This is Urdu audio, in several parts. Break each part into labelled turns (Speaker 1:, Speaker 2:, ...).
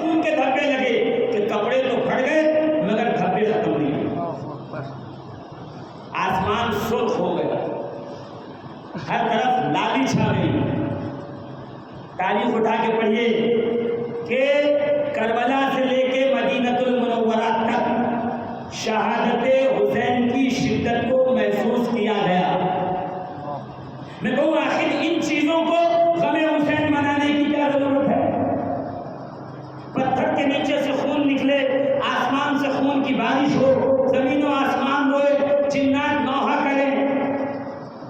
Speaker 1: خون کے دھبے لگے کہ کپڑے تو پھٹ گئے مگر دھبے ختم نہیں ہوئے. آسمان سرخ ہو گیا، ہر طرف لالی چھا گئی. تاریخ اٹھا کے پڑھیے کہ کربلا سے لے کے مدینۃ المنورہ تک شہادت حسین کی شدت کو محسوس کیا گیا. میں کہوں آخر ان چیزوں کو غم حسین منانے کی کیا ضرورت ہے؟ پتھر کے نیچے سے خون نکلے، آسمان سے خون کی بارش ہو، زمین و آسمان روئے، جنات نوحہ کریں،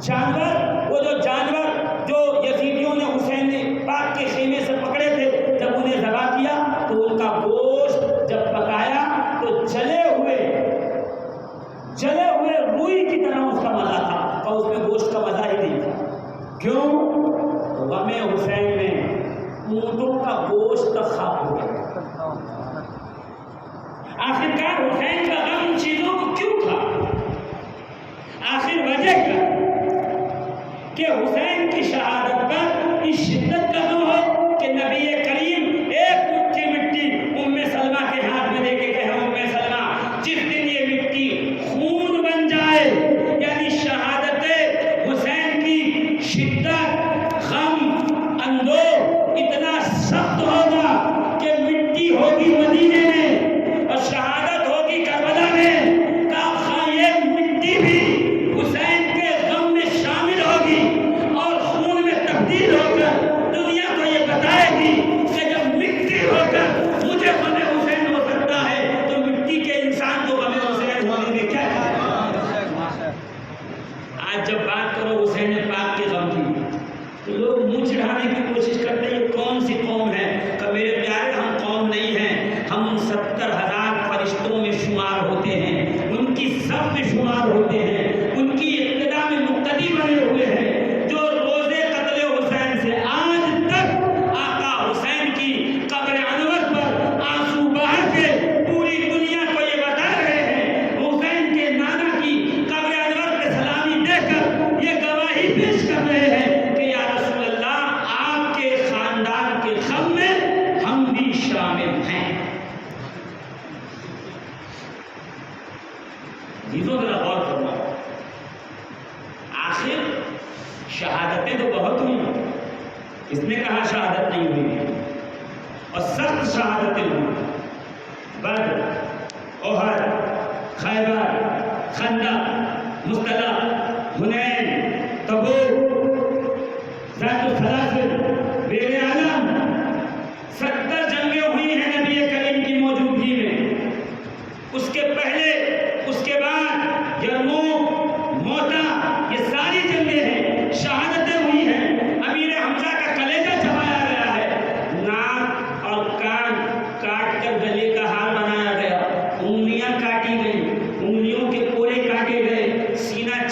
Speaker 1: جانور، وہ جو جانور جو یزیدیوں نے حسین پاک کے خیمے سے پکڑے تھے، جب انہیں ذبح کیا تو ان کا گوشت جب پکایا تو جلے ہوئے روئی کی طرح اس کا مزہ تھا، اور اس میں گوشت کا مزہ ہی نہیں تھا. کیوں؟ غم حسین میں اونٹوں کا گوشت خاک ہو گیا. آخرکار حسین کا غم ان چیزوں کو کیوں تھا؟ آخر وجہ کیا کہ حسین کی شہادت پر اس شدت کا غم ہو کہ نبی کریم ایک مٹھی مٹی ام سلمہ کے ہاتھ میں دے کے کہے ام سلمہ جس دن یہ مٹی خون بن جائے، یعنی شہادت حسین کی شدت، غم، اندوہ اتنا سخت ہوگا کہ مٹی ہوگی مدینے میں اور شہادت ہوگی کربلا میں، یہ مٹی بھی حسین کے غم میں شامل ہوگی اور خون میں تبدیل ہو کر دنیا کو یہ بتائے گی کہ جب مٹی ہو کر مجھے غم حسین ہو سکتا ہے تو مٹی کے انسان کو غم حسین ہونے میں کیا ہے؟ آج جب بات کرو حسین پاک کے غم کی تو لوگ منہ چڑھانے کی کوشش کرتے ہیں یہ کون سی قوم ہے؟ کہ میرے پیارے ہم قوم نہیں ہیں، ہم ان 70,000 فرشتوں میں شمار ہوتے ہیں، ان کی صف میں شمار ہوتے ہیں، ان کی ابتدا میں مقتدی بنے ہوئے ہیں، جو روزے قتل حسین سے آج تک آقا حسین کی قبر انور پر آنسو بہا کے پوری دنیا کو یہ بتا رہے ہیں، حسین کے نانا کی قبر انور پہ سلامی دے کر یہ گواہی پیش کر رہے ہیں کہ یا رسول اللہ آپ کے خاندان کے غم میں ہم بھی شامل ہیں. چیزوں ذرا غور کرنا. آخر شہادتیں تو بہت ہوئی، اس نے کہا شہادت نہیں ہوئی اور سخت شہادتیں ہوئی. بدر، احد، خیبر، خندق، مصطلح، حنین، تبوک، ذات السلاسل، بیر عالم، 70 جنگیں ہوئی ہیں نبی کریم کی موجودگی میں. اس کے پہلے، اس کے بعد یرموک، موتا، یہ ساری جنگیں ہیں، شہادتیں ہوئی ہیں. امیر حمزہ کا کلیجہ چبایا گیا ہے، ناک اور کان کاٹ کر گلے کا ہار بنایا گیا، انگلیاں کاٹی گئی، انگلیوں کے پورے کاٹے گئے، سینہ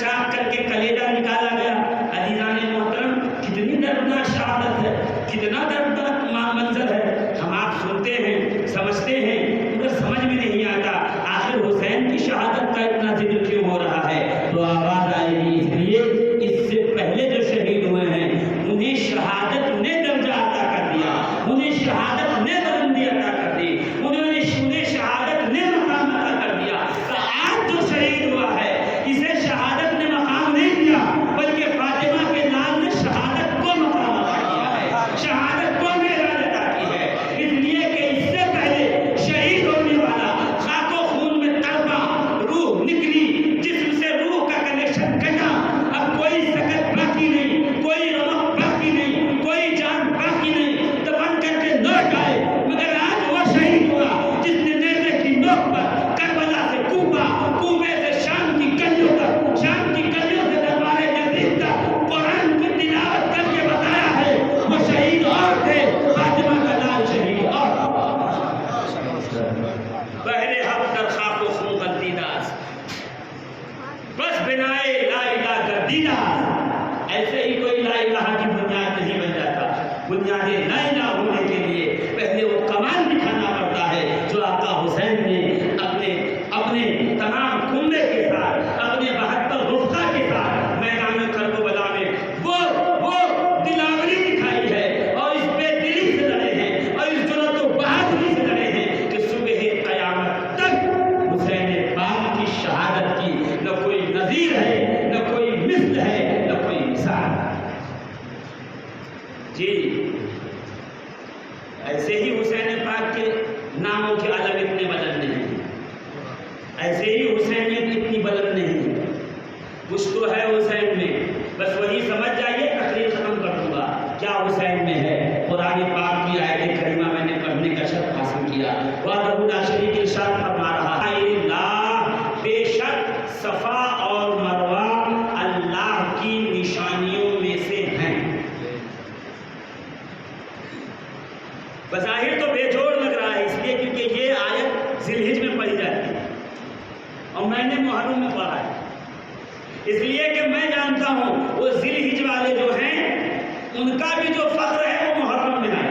Speaker 1: ان کا بھی جو فخر ہے وہ محرم میں ہے.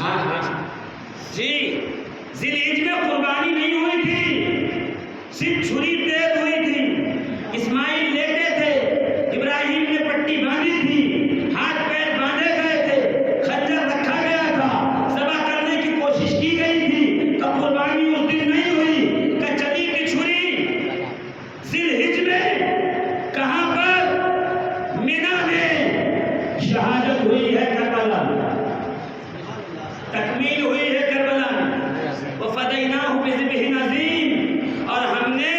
Speaker 1: ہاں ہاں جی ذی الحجہ میں قربانی نہیں ہوئی تھی، صرف چھری تیز ہوئی تھی. اسماعیل لیٹے تھے، ابراہیم نے پٹی باندھی تھی، ہاتھ پیر باندھے گئے تھے، خنجر رکھا گیا تھا، ذبح کرنے کی کوشش کی گئی تھی. تو قربانی اس دن نہیں ہوئی کہ چلی کی چھری ذی الحجہ میں کہاں پر؟ منی میں شہادت ہوئی ہے کربلا میں، تکمیل ہوئی ہے کربلا میں. وَفَدَيْنَاهُ بِذِبْحٍ عَظِيمٍ، اور ہم نے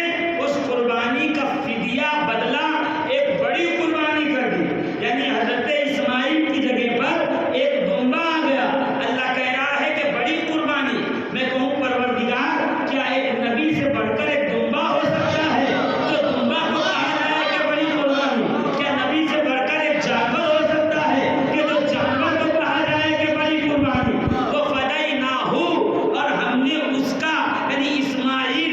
Speaker 1: اس قربانی کا فدیہ بدلہ ایک بڑی قربانی کر دی. یعنی حضرت اسماعیل کی جگہ پر ایک دمبا آ گیا. اللہ کہہ رہا ہے کہ بڑی قربانی. میں کہوں پروردگار کیا ایک نبی سے بڑھ کر ایک دمبا ہو سکتا ہے جو دمبا کو کہا جائے کہ بڑی قربانی؟ کیا نبی سے بڑھ کر ایک جانور ہو سکتا ہے کہ جو جانور کو کہا جائے کہ بڑی قربانی؟ وہ فدیناہو، اور ہم نے اس کا یعنی اسماعیل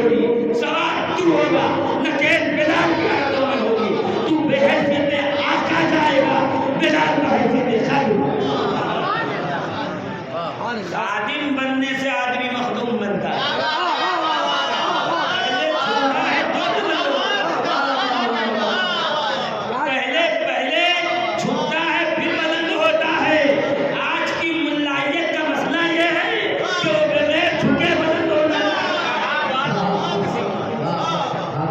Speaker 1: ہوگی، سوار تو ہوگا، نکیل بلال کی عادتوں میں ہوگی، تو بحیثیت آقا جائے گا، بلال بحیثیت خادم۔ خادم بننے سے آدمی مخدوم بنتا ہے۔ پہلے جھکتا ہے پھر بلند ہوتا ہے۔ آج کی ملائیت کا مسئلہ یہ ہے کہ وہ بغیر جھکے بلند ہونا چاہتا ہے۔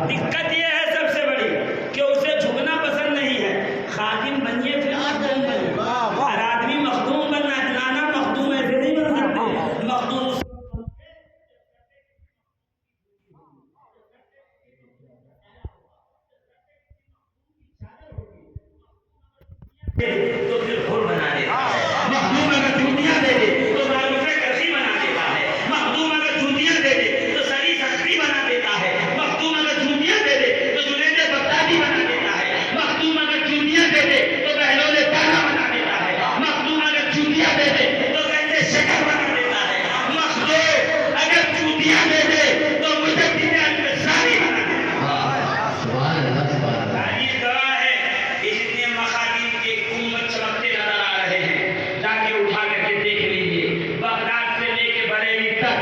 Speaker 1: دقت یہ ہے سب سے بڑی کہ اسے جھکنا پسند نہیں ہے۔ خادم بنیے پھر مخدوم بنیے۔ ہر آدمی مخدوم بننا ہے، اتنا مخدوم ایسے نہیں بن سکتے۔ مخدوم تو پھر گھر بنا دیتا ہے، مخدوم اگر جوتیاں دے دے تو معروف کرسی بنا دیتا ہے، مخدوم اگر جوتیاں دے دے تو سری سختی بنا دیتا ہے، مخدوم اگر جوتیاں دے دے تو جنید بغدادی بنا دیتا ہے، مخدوم اگر جوتیاں دے دے تو بہلول تانا بنا دیتا ہے، مخدوم اگر جوتیاں دے دے تو گنجے شکر بنا دیتا ہے، مخدوم اگر جوتیاں دے دے تو مجدد الانصاری بنا دیتا ہے۔ سبحان اللہ۔ تاریخ گواہ ہے، اتنے مخادیم کے گنبد چمکتے نظر آ رہے ہیں، جا کے اٹھا کر کے دیکھ لیجیے، بغداد سے لے کے بریلی تک،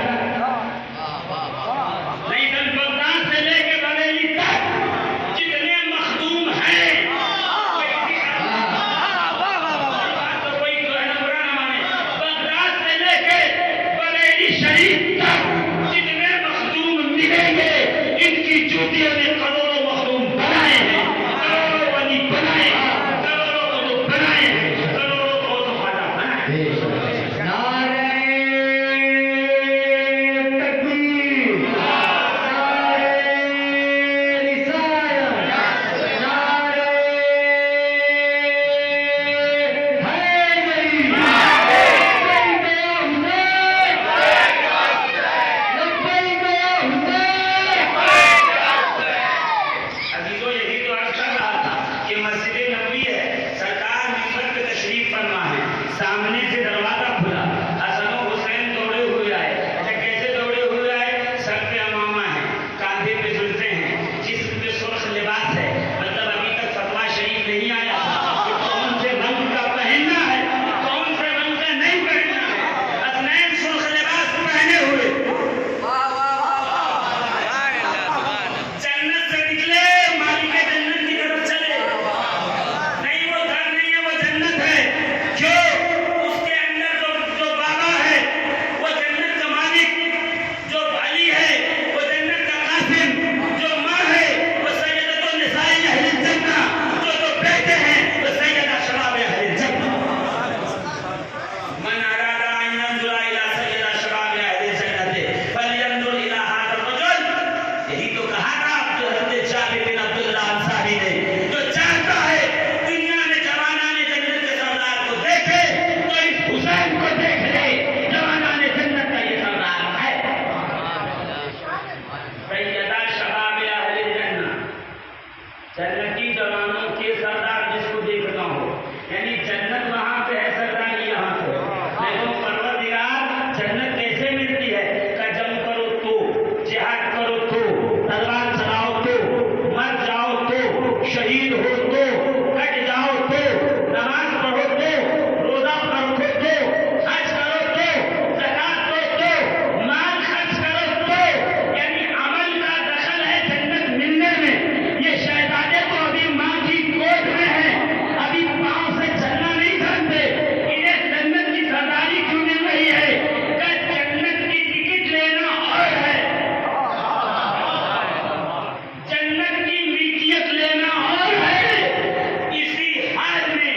Speaker 1: نہیں بغداد سے لے کے بریلی تک جتنے مخدوم ہیں، تو کوئی برا نہ مانے، بغداد سے لے کے بریلی شریف تک جتنے مخدوم ملیں گے، ان کی جوتیوں نے کروڑوں مخدوم بنائے ہیں، کروڑوں ولی بنائے ہیں، کروڑوں کو بنائے ہیں، کروڑوں کو تو خدا بنائے ہیں۔ عزیزو، یہی تو عرض کر رہا تھا کہ مسجد نبوی ہے، سرکار منبر پہ تشریف فرما ہے، سامنے سے دروازہ کھلا، حسن و حسین دوڑے ہوئے آئے۔ اچھا کیسے دوڑے ہوئے آئے؟ سر پہ امامہ ہے، کاندھے پہ زلفیں ہیں، جسم پہ سرخ لباس ہے، مطلب ابھی تک فتویٰ شریف نہیں آیا کہ کون سے رنگ کا پہننا ہے، کون سے رنگ کا نہیں پہننا ہے۔ حسنین سرخ لباس پہنے ہوئے جنت سے نکلے، مالک جنت کی طرف چلے۔ نہیں وہ گھر نہیں ہے، وہ جنت ہے۔ کیوں؟ اس کے اندر جو بابا ہے وہ جنت کا مالک، جو علی ہے وہ جنت کا قاسم، جو ماں ہے وہ سیدۃ النساء اہل الجنہ، جو بیٹے ہیں وہ سیدہ شباب اہل الجنہ۔ من اراد ان ينظر الى سید شباب اہل الجنہ فلینظر الى هذا الرجل۔ یہی تو کہا تھا حضرت جابر بن عبداللہ انصاری نے، جو چاہتا ہے دنیا میں جوانان جنت کے سردار کو دیکھے تو اس حسین کو دیکھ لے، جوانان جنت کا یہ سردار ہے۔ سیدہ شباب اہل الجنہ، جنتی جوانوں کے سردار جس کو دیکھنا ہو، یعنی جنت وہاں پہ ہے، سردار یہاں پہ ہے۔ دیکھو پروردگار جنت کیسے ملتی ہے؟ کہ جنگ کرو تو، جہاد کرو تو، تلوار چلاؤ تو، مر جاؤ تو، شہید ہو تو، کٹ جاؤ تو، نماز پڑھو تو، روزہ رکھو تو، حج کرو تو، زکات دو تو، مال خرچ کرو تو، یعنی عمل کا دخل ہے جنت ملنے میں۔ یہ شہزادے تو ابھی ماں کی گود میں ہیں، ابھی پاؤں سے چلنا نہیں جانتے، انہیں جنت کی سرداری کیوں مل رہی ہے؟ کہ جنت کی ٹکٹ لینا اور ہے، جنت کی ملکیت لینا اور ہے۔ اسی حال میں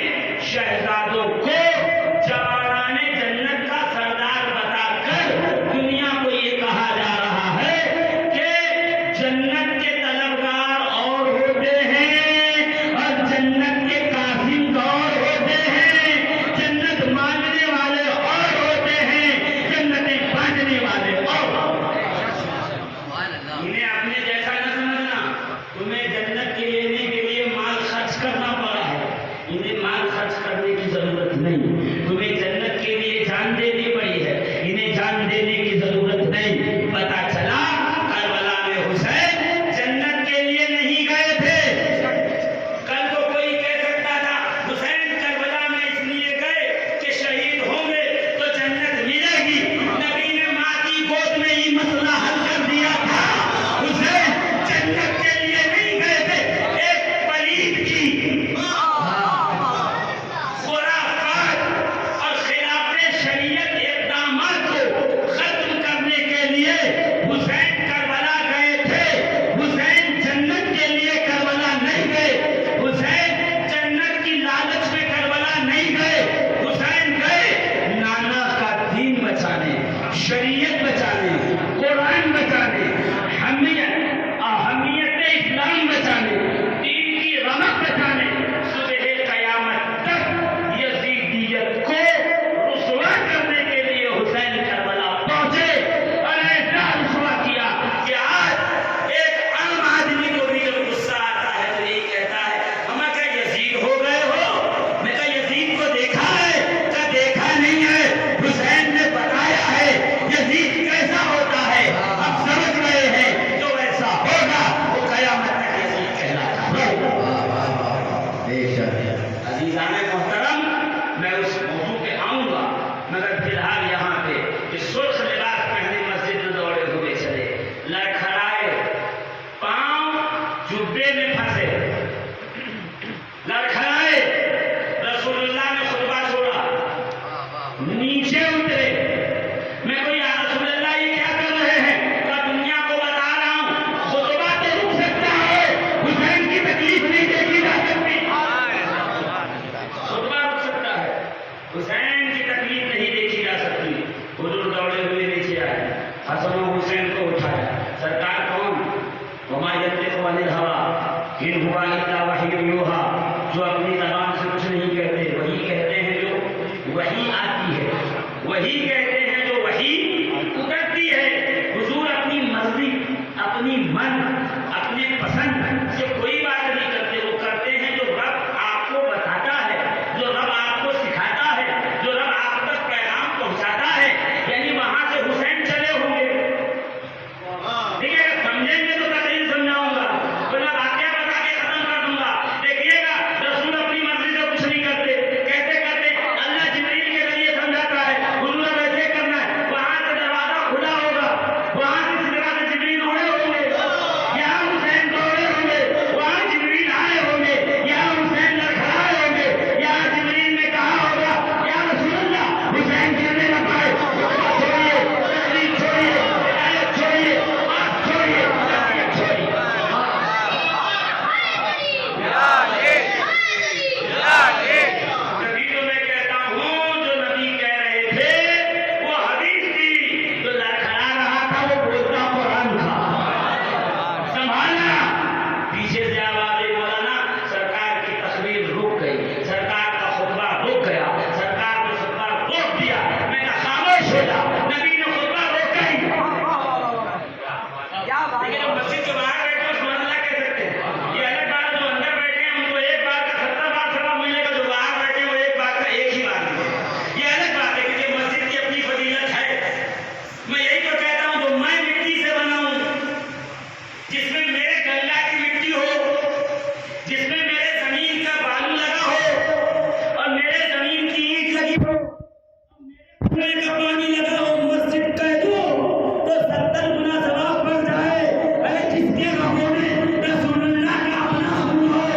Speaker 1: شہزادوں کو جوانان جنت کا سردار بتا کر دنیا کو یہ کہا جا رہا ہے کہ جنت کے طلبگار اور ہوتے ہیں اور جنت کے قاسم اور ہوتے ہیں، جنت مانگنے والے اور ہوتے ہیں، جنتیں بانٹنے والے اور۔ انہیں اپنے جیسا نہ سمجھنا، تمہیں جنت کے لینے کے لیے مال خرچ کرنا پڑا ہے، انہیں مال خرچ کرنے کی ضرورت نہیں، تمہیں جنت کے لیے جان دینی پڑی ہے، انہیں جان دینے کی ضرورت نہیں۔ پتہ چلا کربلا ان ہوا الا وحی یوحا، جو اپنی زبان سے کچھ نہیں کہتے، وہی کہتے ہیں جو وحی آتی ہے، وہی کہتے ہیں جو وحی اترتی ہے۔ حضور اپنی مرضی، اپنی من، اپنے پسند سے کوئی بات نہیں کرتے، وہ کرتے ہیں جو رب آپ کو بتاتا ہے، جو رب آپ کو سکھاتا ہے، جو رب آپ تک پیغام پہنچاتا ہے۔ یعنی وہاں سے حسین چلے ہوں گے، ٹھیک ہے، سمجھیں گے تو تقریر سمجھاؤں گا، ورنہ واقعہ بتا کے ختم کر دوں گا۔ دیکھیے گا رسول اپنی مرضی سے کچھ نہیں کرتے، کہتے کرتے اللہ جبریل کے ذریعے سمجھاتا ہے، حضور اب ایسے کرنا ہے، وہاں سے دروازہ کھلا ہوگا، وہاں سے سدرات جبریل اڑے ہوں گے، یہاں حسین دوڑے ہوں گے، وہاں جبریل آئے ہوں گے، یہاں حسین لڑکھڑائے ہوں گے، یہاں جبریل نے کہا ہوگا یا رسول اللہ حسین گرنے نہ پائے، چھوڑیے تقریر، چھوڑیے آیت، چھوڑیے بات، چھوڑیے نصیحت، چھوڑیے۔ تبھی تو میں کہتا ہوں جو نبی کہہ رہے تھے وہ حدیث تھی، جو لڑکھڑا رہا تھا وہ بولتا قرآن تھا۔ سنبھالنا، پیچھے سے آواز آئی، مولانا سرکار کی تقریر رک گئی، سرکار کا خطبہ رک گیا، سرکار نے خطبہ روک دیا۔ میں نے خاموش ہو جا، نبی نے خطبہ روکا ہی نہیں۔ لیکن ہم مسجد کے باہر بیٹھے اس کو اللہ کہہ سکتے ہیں، یہ الگ بات، جو اندر بیٹھے ہیں ان کو ایک بار کا 70 بار سبب ملے گا، جو باہر بیٹھے ہیں وہ ایک بار کا ایک ہی بار ملے گا۔ یہ الگ بات ہے کہ یہ مسجد کی اپنی فضیلت ہے۔ میں یہی تو کہتا ہوں جو میں مٹی سے بنا ہوں، جس میں میرے گنگا کی مٹی ہو، جس میں میرے زمین کا بالو لگا ہو اور میرے زمین کی اینٹ لگی ہو، میرے کا پانی لگا ہو، مسجد کہہ دو تو 70 گنا ثواب بڑھ جائے۔ ارے جس کے رگوں میں رسول اللہ کا اپنا خون ہو۔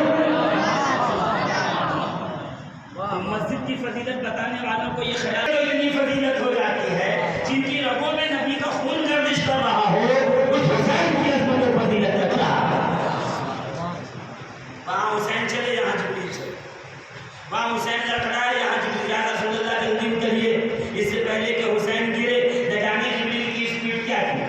Speaker 1: مسجد کی فضیلت بتانے والوں کو یہ خیال ہے اتنی فضیلت ہو جاتی ہے، جن کی رگوں میں نبی کا خون گردش کر رہا ہو، اس حسین کی عظمت و فضیلت کا کیا حال ہے؟ وہاں حسین چلے، یہاں جبریل چلے، وہاں حسین لڑکھڑائے، یہاں جبریل، یا رسول اللہ تنظیم کریے۔ اس سے پہلے کہ حسین گرے، نہ جانے جبریل کی اسپیڈ کیا تھی،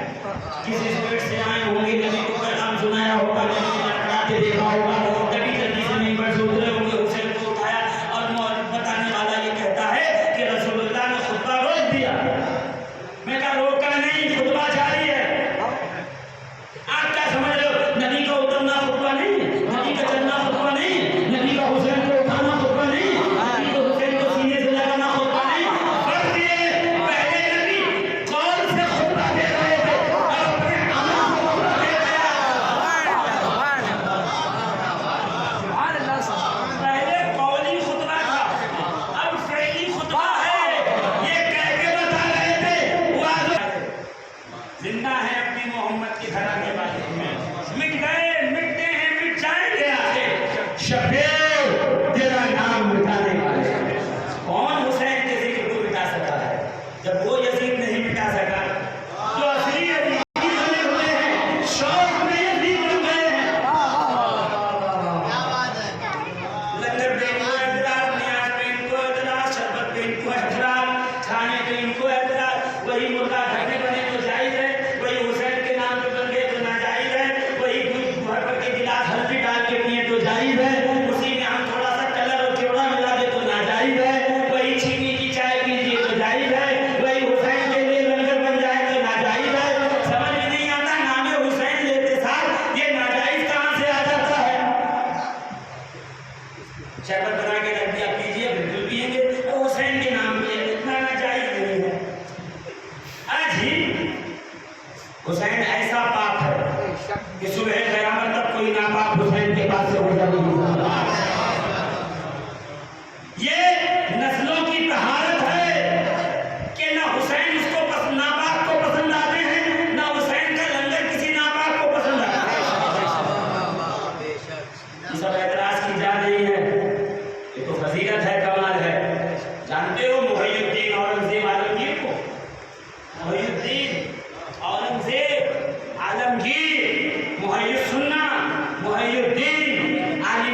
Speaker 1: کس اسپیڈ سے آئے ہوں گے، نبی کو پیغام سنایا ہوگا، نبی نے لڑکھڑاتے دیکھا ہوگا، نبی جلدی سے ممبر سے اترے ہوں گے، حسین کو اٹھایا، اور بتانے والا یہ کہتا ہے کہ رسول اللہ نے خطبہ روک دیا۔ میں کہا روکا نہیں، خطبہ جاری ہے۔ آپ کیا سمجھ رہے ہو، نبی کا اترنا خطبہ نہیں ہے، نبی کا چلنا خطبہ نہیں ہے، نبی کا حسین کو اٹھانا خطبہ نہیں ہے، نبی کو حسین کو سینے سے لگانا خطبہ نہیں ہے۔ فرق یہ ہے، پہلے نبی قول سے خطبہ دے رہے تھے اور اپنے عمل سے خطبہ دے رہے ہیں۔ پہلے قولی خطبہ تھا، اب فعلی خطبہ ہے۔ یہ کہہ کے بتا رہے تھے، زندہ ہے اپنی محمد کے گھرانے والے، مٹ گئے، مٹتے ہیں، مٹ جائیں گے آخر، شبیر تیرا نام مٹانے والے۔ کون حسین کے ذکر کو مٹا سکا ہے جب وہ یزید نہیں مٹا سکا؟ جو اصلی یزید بنے ہوئے ہیں، شوق میں یزید بن گئے ہیں۔ لنگر پہ ان کو اعتراض، نیاز پہ ان کو اعتراض، شربت پہ ان کو اعتراض، کھانے پہ ان کو اعتراض، وہی مرغا گھر میں بنے تو جائز ہے، وہی حسین کے نام پہ بن گئے تو ناجائز ہے، وہی گھر پر کے گلاس ہلدی ڈال کے پیے تو جائز ہے، اسی میں ہم تھوڑا سا کلر اور کیوڑا ملا دے تو ناجائز ہے، وہی چینی کی چائے پیجیے تو جائز ہے، وہی حسین کے لیے لنگر بن جائے تو ناجائز ہے۔ سمجھ میں نہیں آتا، نام حسین لیتے ساتھ یہ ناجائز کہاں سے آ جاتا ہے؟ شربت بنا کے رکھ دیا، پیجیے، بالکل پیئیں گے، حسین کے نام پہ ناجائز نہیں ہے۔ آج ہی حسین ایسا پاک ہے کہ صبح قیامت تک کوئی ناپاک حسین کے پاس سے گزر نہیں سکتا۔ یہ نسلوں کی طہارت ہے کہ نہ حسین اس کو ناپاک کو پسند آتے ہیں، نہ حسین کا لنگر کسی ناپاک کو پسند آتا ہے۔ یہ سب اعتراض کی جا رہی ہے، یہ تو فضیلت ہے، کمال ہے۔ جانتے ہو محی الدین اورنگزیب عالمگیر کو؟ محی الدین اورنگزیب عالمگیر، محی السنہ، محی الدین عالم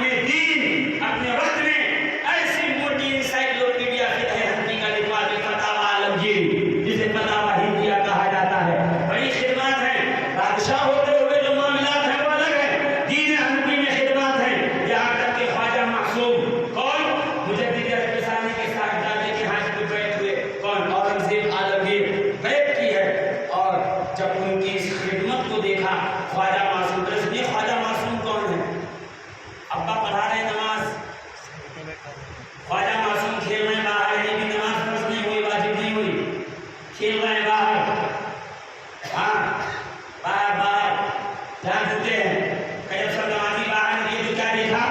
Speaker 1: لکھتے ہیں کہ جب سب نمازی باہر نکلے تو کیا دیکھا؟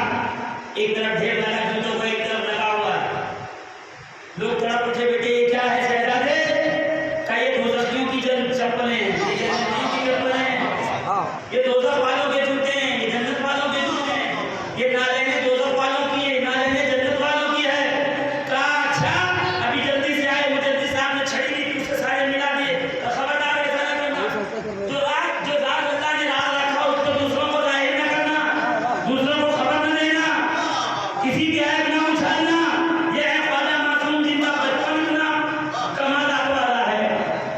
Speaker 1: ایک طرف ڈھیر لگا جوتوں کو، ایک طرف لگا ہوا ہے. لوگ تھوڑا پوچھے بیٹے یہ کیا ہے شہزادے؟ کہ یہ دوزخیوں کی چپلیں ہیں، یہ جنتیوں کی چپلیں ہیں، یہ دوزخ والوں کے جوتے ہیں، یہ جنت والوں کے جوتے ہیں. یہ نہ لینے دوزخ والوں کی ہے، نہ لینے جنت والوں کی ہے. کہا اچھا ابھی جلدی سے آئے، مجدد صاحب نے چھڑی دی، اس سے سارے ملا دیے. خبردار ایسا نہ کرنا، جو راز اللہ نے راز رکھا اس کو دوسروں کو ظاہر نہ کرنا، دوسروں کو خبر نہ دینا، کسی کی عیب نہ اچھالنا. یہ ہے خواجہ معصوم جن کا بچپن اتنا کمالات والا ہے.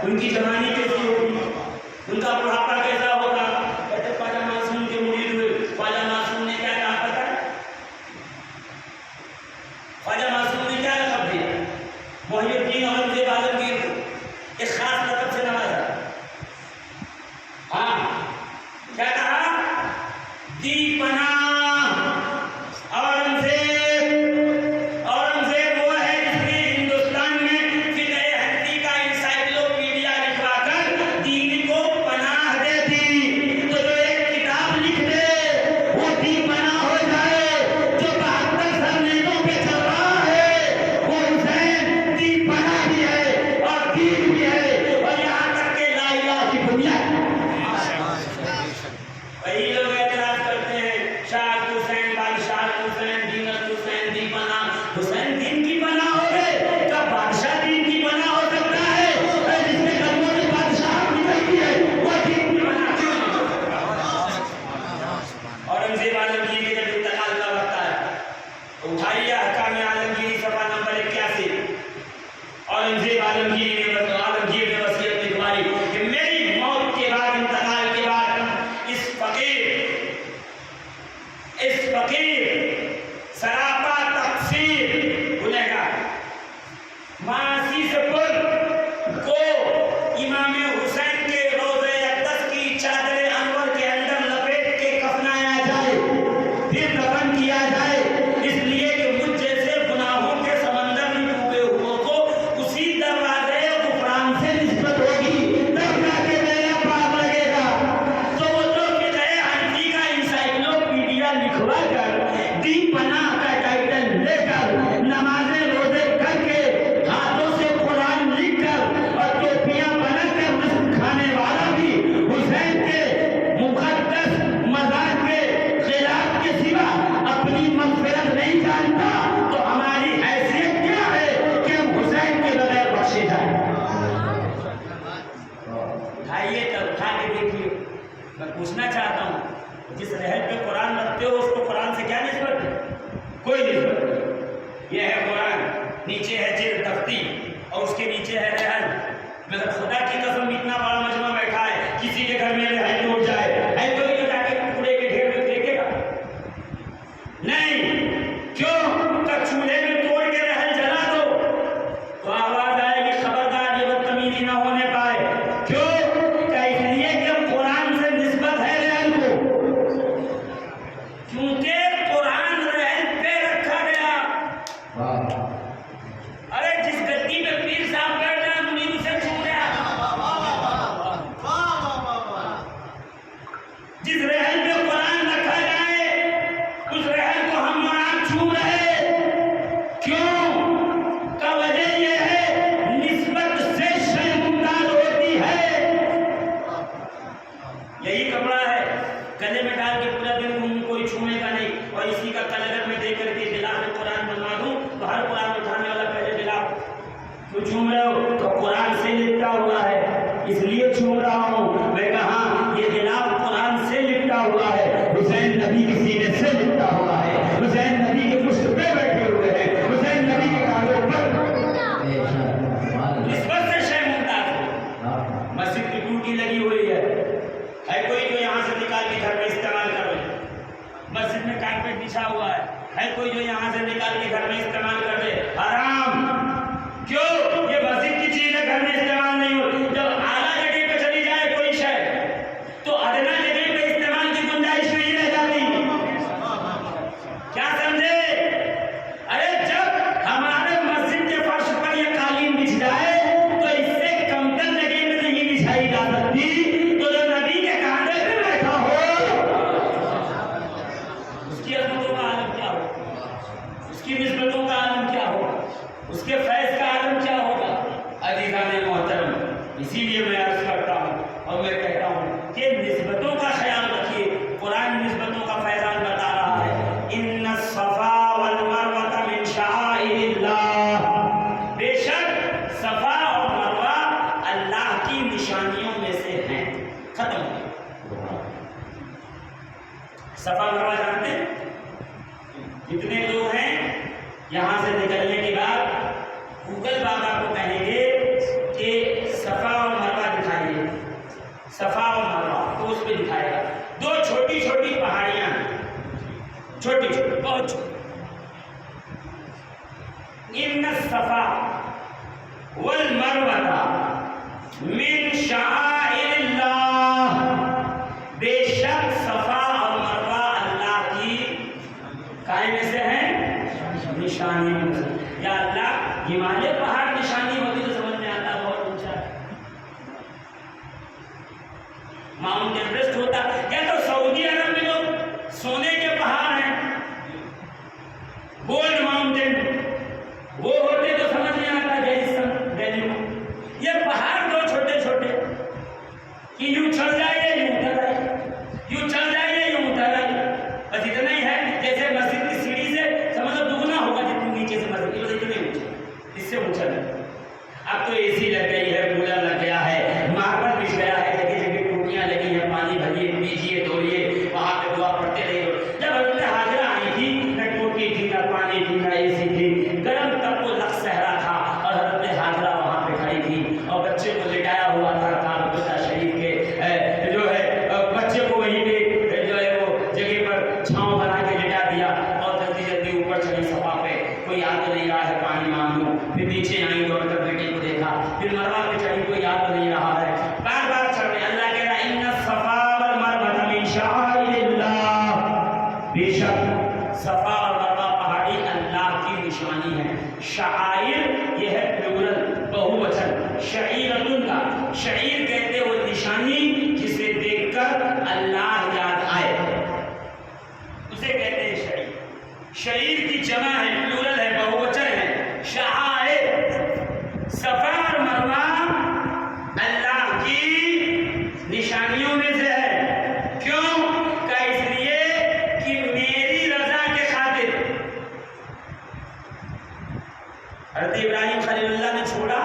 Speaker 1: ان کی جوانی کیسی ہوگی، ان کا بڑھاپا کیسا ہوگا. کہتے خواجہ معصوم کے مرید ہوئے. خواجہ معصوم نے کیا کہا پتہ ہے؟ خواجہ معصوم نے کیا لقب دیا؟ محی الدین اورنگزیب عالمگیر کو ایک خاص لقب سے نوازا. ہاں کیا کہا؟ دی پناہ اورنگزیب. اورنگزیب وہ ہے جس نے ہندوستان میں فقہ حنفی کا انسائکلوپیڈیا لکھوا کر دین کو پناہ دے دی. تو جو ایک کتاب لکھ دے وہ دی پناہ ہو جائے. جو 72 سرنیزوں پہ چل رہا ہے وہ حسین دی پناہ بھی ہے اور دین بھی ہے، اور یہاں تک کہ لا الہ کی بنیاد. وہی لوگ اعتراض کرتے ہیں شاہ حسین، بادشاہ حسین، دینت حسین، دی پناہ. حسین دین کی پناہ ہو گئے، کیا بادشاہ دین کی پناہ ہو سکتا ہے؟ جس نے قدموں سے بادشاہ نکلتی ہے وہ دین کی پناہ کیوں نہیں؟ اورنگزیب عالمگیر کے جب انتقال کا وقت آیا، اٹھائیے احکام عالمگیری صفحہ نمبر 81. اورنگزیب عالمگیر نے وصیت لکھوائی کہ میری موت کے بعد، انتقال کے بعد اس فقیر سراپا تقصیر گنہگار معاصی سے پر کو امام حسین کے روضہ اقدس کی چادر انور کے اندر لپیٹ کے کفنایا جائے، پھر دفن کیا جائے. اس لیے کہ مجھ جیسے گناہوں کے سمندر میں ڈوبے ہوئے کو اسی دروازے غفران سے نسبت ہوگی، تب جا کے میرا پاپ لگے گا. تو وہ جو فقہ حنفی کا انسائکلوپیڈیا لکھوا کر، دی پناہ کا ٹائٹل لے کر، نمازیں روزے کر کے، ہاتھوں سے قرآن لکھ کر اور ٹوپیاں بنا کر رزق کھانے والا بھی حسین کے مقدس مزار کے خلاف کے سوا اپنی مغفرت نہیں جانتا، تو ہماری حیثیت کیا ہے کہ ہم حسین کے بغیر بخشے جائیں؟ اٹھائیے تب، اٹھا کے دیکھیے. میں پوچھنا چاہتا ہوں جس رحل پہ قرآن رکھتے ہو اس کو قرآن سے کیا نسبت ہے؟ کوئی نسبت نہیں. یہ ہے قرآن، نیچے ہے جلد تختی اور اس کے نیچے ہے رحل. مگر خدا کی قسم اتنا بڑا مجمع بیٹھا ہے، کسی کے گھر میں رحل ٹوٹ جائے، ہے تو نہیں جا کے ٹکڑے کے ڈھیر میں پھینکے گا؟ نہیں. کیوں؟ کہ چولہے میں توڑ کے رحل جلا دو تو آواز آئے گی خبردار یہ بدتمیزی نہ ہونے پائے. کیوں؟ کہ اس لیے کہ قرآن سے نسبت ہے رحل کو، کیونکہ قرآن رحل پہ رکھا گیا. ارے جس گدی پہ پیر صاحب بیٹھ جائیں منیر اسے چھو رہا. جس رحل پہ قرآن رکھا جائے اس رحل کو ہم اور آپ چھو رہے. کیوں؟ کا وجہ یہ ہے نسبت سے شے ممتاز ہوتی ہے. یہی کپڑا ہے، گلے میں ڈال کے پورا دن کوئی چھونے کا نہیں. اور اسی کا کل اگر میں دے کر کے غلاف قرآن بنوا دوں تو ہر قرآن اٹھانے والا پہلے غلاف کیوں چھوم رہے ہو؟ تو قرآن سے لپٹا ہوا ہے اس لیے چھوم رہا ہوں. میں کہا یہ غلاف قرآن سے لپٹا ہوا ہے، حسین نبی کے سینے سے لپٹا ہوا ہے، حسین نبی کے پشت پہ بیٹھے ہوئے ہیں، حسین نبی کے کانوں پر نسبت سے شے ممتاز ہے. مسجد کی ڈیوٹی لگی ہوئی ہے کوئی جو یہاں سے نکال کے گھر میں استعمال کرو. مسجد میں کارپیٹ بچھا ہوا ہے کوئی جو یہاں سے نکال کے گھر میں استعمال کر دے. حرام. کیوں؟ یہ مسجد کی چیز ہے، گھر میں استعمال نہیں ہو. جب اعلیٰ جگہ پہ چلی جائے کوئی شے تو ادنا جگہ پہ استعمال کی گنجائش نہیں رہ جاتی. کیا سمجھے؟ ارے جب ہمارے مسجد کے فرش پر یہ قالین بچھ جائے تو اس سے کمتر جگہ میں نہیں بچھائی جا سکتی. تو جو نبی کے کاندھے پہ بیٹھا ہو اس کے فیض کا عالم کیا ہوگا؟ عزیزان محترم، اسی لیے میں عرض کرتا ہوں اور میں کہتا ہوں کہ نسبتوں کا خیال رکھیے. قرآن نسبتوں کا فیضان بتا رہا ہے. ان الصفا والمروہ من شعائر اللہ، بے شک صفا اور مروہ اللہ کی نشانیوں میں سے ہیں. ختم ہو گیا. صفا مروہ جانتے ہیں؟ جتنے لوگ ہیں یہاں سے نکلنے کے بعد گوگل بابا کو کہیں گے کہ صفا اور مروہ دکھائیے، صفا اور مروہ، تو اس پہ دکھائے گا. دو چھوٹی چھوٹی پہاڑیاں ہیں، چھوٹی چھوٹی، بہت چھوٹی. ان الصفا والمروہ من شعائر اللہ، بے شک صفا اور مروہ اللہ کی کائے میں سے ہیں، نشانی میں سے. یا اللہ، ہمالیہ پہاڑ نشانی ہوتی تو سمجھ میں آتا بہت اونچا ہے. ماؤنٹ ایوریسٹ ہوتا یا تو سعودی عرب میں لوگ سونے کے پہاڑ ہیں، گولڈ ماؤنٹین، وہ ہوتے تو سمجھ میں آتا دہلی میں. یہ پہاڑ دو چھوٹے چھوٹے کہ یوں چل جائے یوں اتر آئے، یوں چل جائے یوں اتر آئے. بس اتنا ہی ہے. جیسے مسجد کی سیڑھی سے سمجھ لو دگنا ہوگا جتنی نیچے سے مسجد کی، بس اتنے اونچے، اس سے اونچا نہیں. اب تو اے سی لگ گئی ہے، کولر لگ گیا ہے، ماربل بچھ گیا ہے، جگہ جگہ ٹوٹیاں لگی ہیں، پانی بھریے، پیجیے، دھوئیے، وہاں پہ دعا پڑھتے رہیے. جب حضرت حاجرہ آئی تھی، نہ ٹوٹی تھی، نہ پانی تھی، نہ اے سی تھی، گرم تب وہ لخت صحرا تھا اور حضرت حاجرہ وہاں پہ کھڑی تھی اور بچے کو لٹایا ہوا تھا کعبۃ شریف کے جو ہے بچے کو وہیں پہ جو ہے وہ جگہ پر چھاؤں بنا کے لٹا دیا اور جلدی جلدی اوپر چڑھی صفا پہ. کوئی یاد نہیں رہا ہے پانی مانگو. پھر نیچے آئی دوڑ کر بیٹے کو دیکھا، پھر مروہ پہ چڑھی، کوئی یاد نہیں رہا ہے. بار بار چڑھ رہے. اللہ کہہ رہا ہے ان الصفا والمروہ من شعائر اللہ، بے شک صفا اور مروہ پہاڑی اللہ کی نشانی ہے. شعائر یہ ہے پلورل، بہووچن. شعیرۃ کا شعیر کہتے وہ نشانی جسے دیکھ کر اللہ یاد آئے، اسے کہتے ہیں شعیر. شعیر کی جمع ہے، پلورل ہے، بہووچن ہے. شعائر، صفا اور مروہ اللہ کی نشانیوں میں سے ہے. کیوں؟ کہ اس لیے کہ میری رضا کے خاطر. حضرت ابراہیم خلیل اللہ نے چھوڑا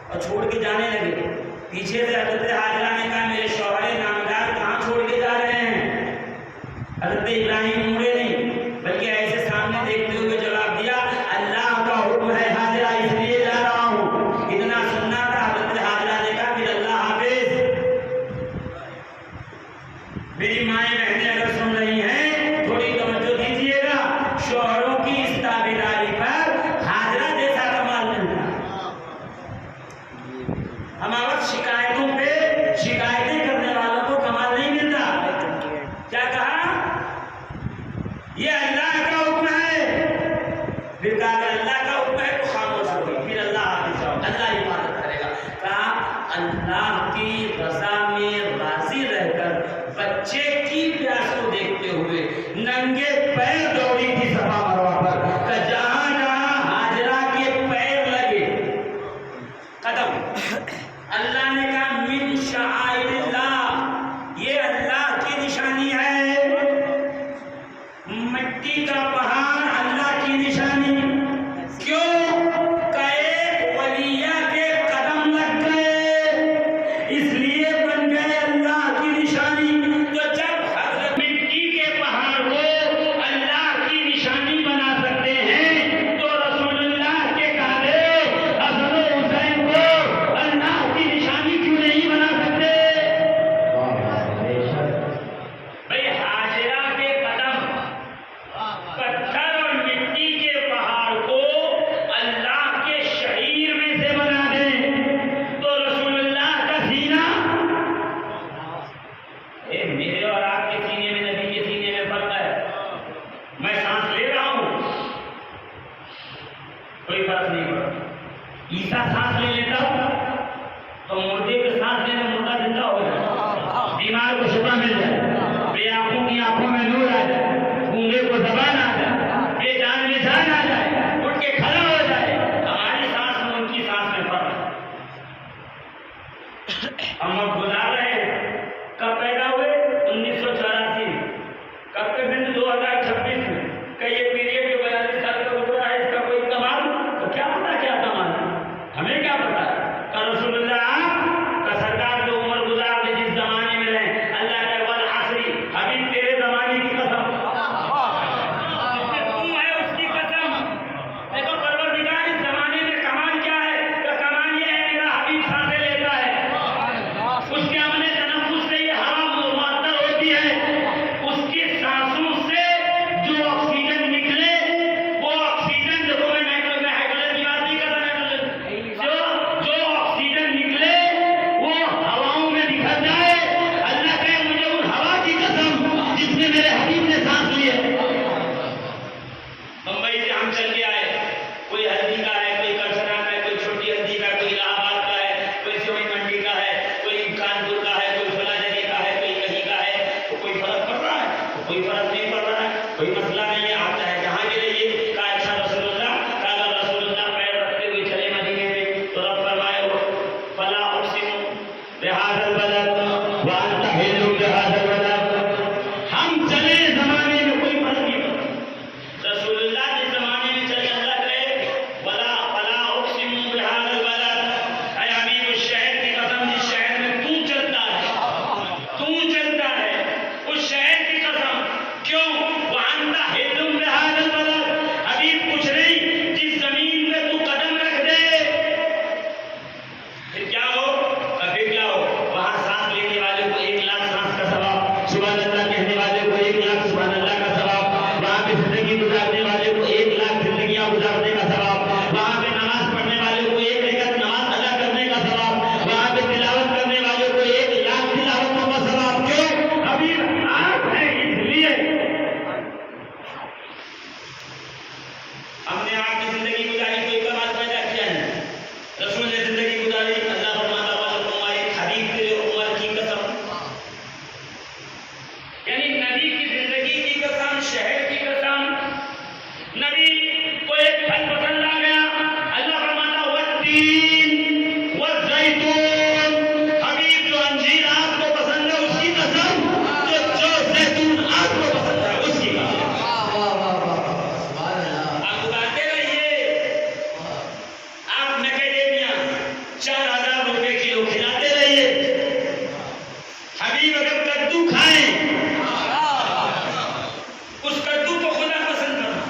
Speaker 1: اور چھوڑ کے جانے لگے. پیچھے سے حضرت حاجرہ نے کہا میرے شوہر نامدار کہاں چھوڑ کے جا رہے ہیں؟ حضرت ابراہیم مڑے نہیں بلکہ ایسے سامنے دیکھتے ہوئے جواب دیا اللہ کا حکم ہے حاجرہ اس لیے جا رہا ہوں. اتنا سننا تھا. حضرت حاجرہ نے کہا پھر اللہ حافظ. میری مائیں بہنیں اگر سن رہی ہیں تھوڑی توجہ دیجیے گا. شوہروں کی اس تابعداری پر حاجرہ جیسا کمال ملتا. ہمارا شکایتوں پہ شکایتیں کرنے والوں کو کمال نہیں ملتا. کیا کہا؟ یہ اللہ کا حکم ہے. پھر کہا کہ اللہ کا حکم ہے تو خاموش ہو گئی. پھر اللہ حافظ جاؤ، اللہ حفاظت کرے گا. کہا اللہ کی رضا میں راضی رہ کر بچے کی پیاس کو دیکھتے ہوئے ننگے پیر دوڑی تھی صفا مروہ پر. کہ جہاں جہاں حاجرہ کے پیر لگے قدم، اللہ نے کہا من شعائر اللہ، یہ اللہ کی نشانی ہے. مٹی کا پہاڑ اللہ کی نشانی. کیوں؟ کہ ایک ولیہ کے قدم لگ گئے اس لیے بن گئے اللہ کی نشانی. تو جب حضرت مٹی کے پہاڑ کو اللہ کی نشانی بنا سکتے ہیں تو رسول اللہ کے کعبے حسن و حسین کو اللہ کی نشانی کیوں نہیں بنا سکتے؟ بھئی حاجرہ کے قدم پتھر اور مٹی کے پہاڑ کو اللہ کے شعیر میں سے بنا دیں تو رسول اللہ کا سینہ، میرے اور آپ کے سینے میں نبی کے سینے میں فرق ہے. میں سانس لے رہا ہوں کوئی فرق نہیں پڑتا. عیسیٰ سانس لے لیتا تو مردے کے سانس لینے مردہ زندہ ہو جائے، بیمار کو شفا مل جائے، بے آنکھوں کی آنکھوں میں نور آ جائے، گونگے کو زبان آ جائے، بے جان میں جان آ جائے، اٹھ کے کھڑا ہو جائے. کوئی فرق نہیں پڑ رہا ہے، کوئی مسئلہ نہیں ہے، آپ چاہے جہاں بھی رہیے. کہا اچھا رسول اللہ، کہا رسول اللہ پیر رکھتے ہوئے چلے مدینے میں تو رب فرمائے فلا اقسم بہذا البلد وانت حل بہذا البلد. ہم چلے زمانے میں کوئی فرق نہیں پڑتا. رسول اللہ جس زمانے میں چلے اللہ کہے فلا اقسم بہذا البلد، اے حبیب اس شہر کی قسم جس شہر میں تو چلتا ہے اس شہر کی قسم. کیوں؟ وانت حل بہذا البلد، حبیب کچھ نہیں، جس زمین میں تو قدم رکھ دے پھر کیا ہو؟ وہاں سانس لینے والے کو 1,00,000 سانس کا ثواب، سبحان اللہ کہنے والے کو 1,00,000 سبحان اللہ کا ثواب، وہاں پہ زندگی گزارنے والے کو 1,00,000 زندگیاں گزارنے کا ثواب، وہاں پہ نماز پڑھنے والے کو 1 رکعت نماز ادا کرنے کا ثواب، وہاں پہ تلاوت کرنے والے کو 1,00,000 تلاوتوں کا ثواب. کیوں؟ حبیب آپ ہیں اس لیے. ہم نے آپ کی زندگی گزاری کوئی کمال پیدا کیا ہے، رسول نے زندگی گزاری. اللہ فرماتا ہے تمہارے حبیب تیرے عمر کی قسم، یعنی نبی کی زندگی کی قسم، شہر کی قسم. نبی کو ایک پھل پسند آ گیا، اللہ فرماتا والتین والزیتون، حبیب جو انجیر آپ کو پسند ہے اس کی قسم، جو زیتون آپ کو پسند ہے اس کی قسم. آپ اگاتے رہیے، آپ میکیڈیمیا 4,000 روپے کلو کھلاتے رہیے. حبیب اگر کدو کھائیں اس کدو کو خدا پسند کرنا،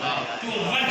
Speaker 1: تو وجہ